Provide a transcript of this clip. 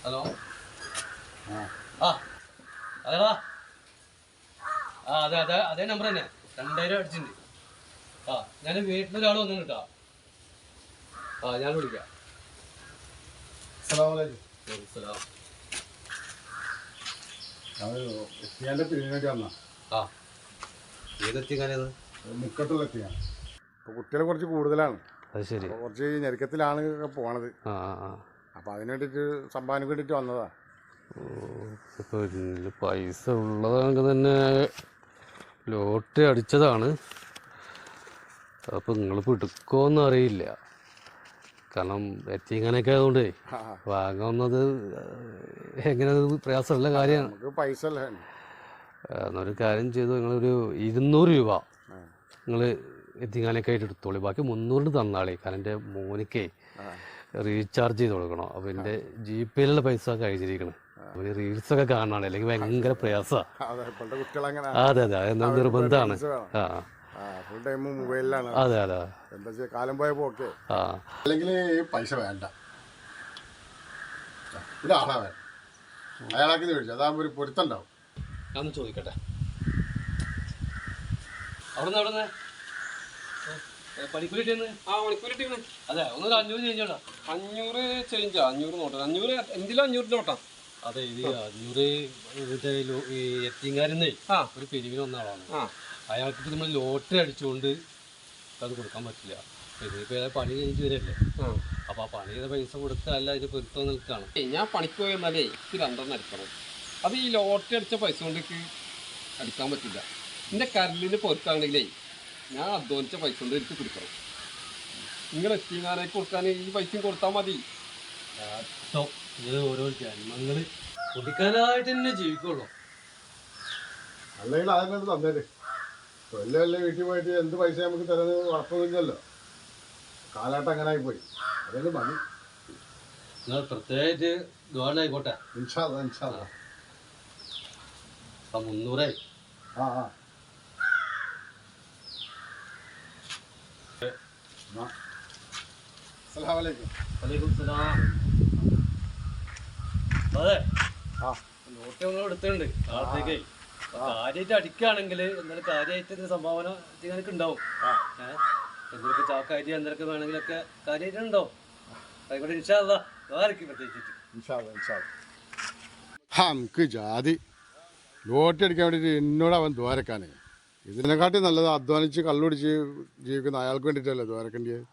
Hello ആ അതേടാ അതേ നമ്പർ തന്നെ 2000 അടിച്ചിട്ടുണ്ട്. ഞാൻ വീട്ടിൽ ഒരാൾ വന്നു കേട്ടോ. ഞാൻ വിളിക്കാം. ഏതെത്തിക്കാനത് മുക്കത്തുള്ള എത്തിയാണ്. ഇപ്പോൾ കുട്ടികൾ കുറച്ച് കൂടുതലാണ്. അത് ശരി. കുറച്ച് ഞെരുക്കത്തിലാണ് പോണത്. അപ്പം അതിന് വേണ്ടിയിട്ട് സംഭാവനക്ക് വേണ്ടിയിട്ട് വന്നതാ. പൈസ ഉള്ളതാണെങ്കിൽ തന്നെ ലോട്ടറി അടിച്ചതാണ്. അപ്പോൾ നിങ്ങളിപ്പോൾ എടുക്കുമോയെന്ന് അറിയില്ല. കാരണം എത്തിങ്ങനൊക്കെ ആയതുകൊണ്ട് വാങ്ങുന്നത് എങ്ങനെ പ്രയാസമുള്ള കാര്യമാണ്. പൈസ അല്ലേ എന്നൊരു കാര്യം ചെയ്തു. നിങ്ങളൊരു 200 രൂപ നിങ്ങൾ എത്തിങ്ങാനൊക്കെ ആയിട്ട് എടുത്തോളൂ. ബാക്കി 300 തന്നാളേ. കാരണം എൻ്റെ മോനിക്കേ റീചാർജ് ചെയ്ത് കൊടുക്കണം. അപ്പോൾ എൻ്റെ ജിപേയിലുള്ള പൈസ കഴിഞ്ഞിരിക്കണം. അപ്പോൾ ഈ റീൽസൊക്കെ കാണാണ്, അല്ലെങ്കിൽ ഭയങ്കര പ്രയാസമാണ്. അതെ അതെന്താ നിർബന്ധമാണ്. അതെ എന്താ കാലം പോയപ്പോ അല്ലെങ്കിൽ പൈസ വേണ്ട, അയാളാക്കി മേടിച്ചു. അതാകുമ്പോ ഒരു പൊരുത്തുണ്ടാവും. ഞാൻ ചോദിക്കട്ടെ, അവിടുന്ന് പണിക്കൂലിട്ട് അതെ ഒന്നൊരു 500 ചേഞ്ചോട്ടാ. 500 ചേഞ്ചാ? 500 നോട്ടാ? 500 എന്തിലും 500 നോട്ടാ? അതെ, ഇത് 500 ഈ എത്തിങ്കാരെന്നേ ഒരു പിരിവിന് വന്ന ആളാണ്. അയാൾക്ക് നമ്മൾ ലോട്ടറി അടിച്ചുകൊണ്ട് അത് കൊടുക്കാൻ പറ്റില്ല. ഇതിപ്പോൾ പണി കഴിഞ്ഞ് വരല്ലേ. അപ്പോൾ ആ പണി ചെയ്ത പൈസ കൊടുത്തല്ല ഇത് പൊരുത്തം നിൽക്കുകയാണ്. ഞാൻ പണിക്ക് പോയി വന്നാലേ എനിക്ക് 2 അടിക്കണം. അത് ഈ ലോട്ടറി അടിച്ച പൈസ കൊണ്ട് അടിക്കാൻ പറ്റില്ല. എൻ്റെ കരലിന് പൊരുത്താണെങ്കിലേ ഞാൻ അധ്വാനിച്ച പൈസ കൊണ്ട് എനിക്ക് കൊടുക്കണം. നിങ്ങൾ എത്തിങ്ങാനേക്ക് കൊടുക്കാൻ ഈ പൈസയും കൊടുത്താൽ മതി. ഇത് ഓരോ ജന്മങ്ങൾ കുടിക്കാനായിട്ട് തന്നെ ജീവിക്കുള്ളൂ. അല്ലെങ്കിൽ അതിനകത്ത് തന്നേര്. വല്ല വല്ല വീട്ടിൽ പോയിട്ട് എന്ത് പൈസ നമുക്ക് തരുന്നത് ഉറപ്പൊന്നുമില്ലല്ലോ. കാലാട്ടം അങ്ങനെ ആയിപ്പോയി. അതെങ്കിലും മതി. നിങ്ങൾ പ്രത്യേകിച്ച് ഗവൺമെൻറ്റായിക്കോട്ടെ. 300 അതെ നോട്ട് നമ്മൾ എടുത്തിട്ടുണ്ട്. നാളത്തേക്ക് കാര്യമായിട്ട് അടിക്കുകയാണെങ്കിൽ എന്തായാലും കാര്യമായിട്ട് സംഭാവന നിങ്ങൾക്ക് ഉണ്ടാവും. എന്തൊക്കെ ചാക്കായിട്ട് എന്തൊക്കെ വേണമെങ്കിലൊക്കെ കാര്യമായിട്ട് ഉണ്ടാവും. ആയിക്കോട്ടെ, ഇൻഷാല്ലാ. പ്രത്യേകിച്ചിട്ട് നമുക്ക് ജാതി ലോട്ടറി അടിക്കാൻ വേണ്ടിയിട്ട് എന്നോട് അവൻ ദ്വാരക്കാനേ. ഇതിനെക്കാട്ടി നല്ലത് അധ്വാനിച്ച് കള്ളുടിച്ച് ജീവിക്കുന്ന അയാൾക്ക് വേണ്ടിയിട്ടല്ലേ ദ്വാരക്കേണ്ടിയത്.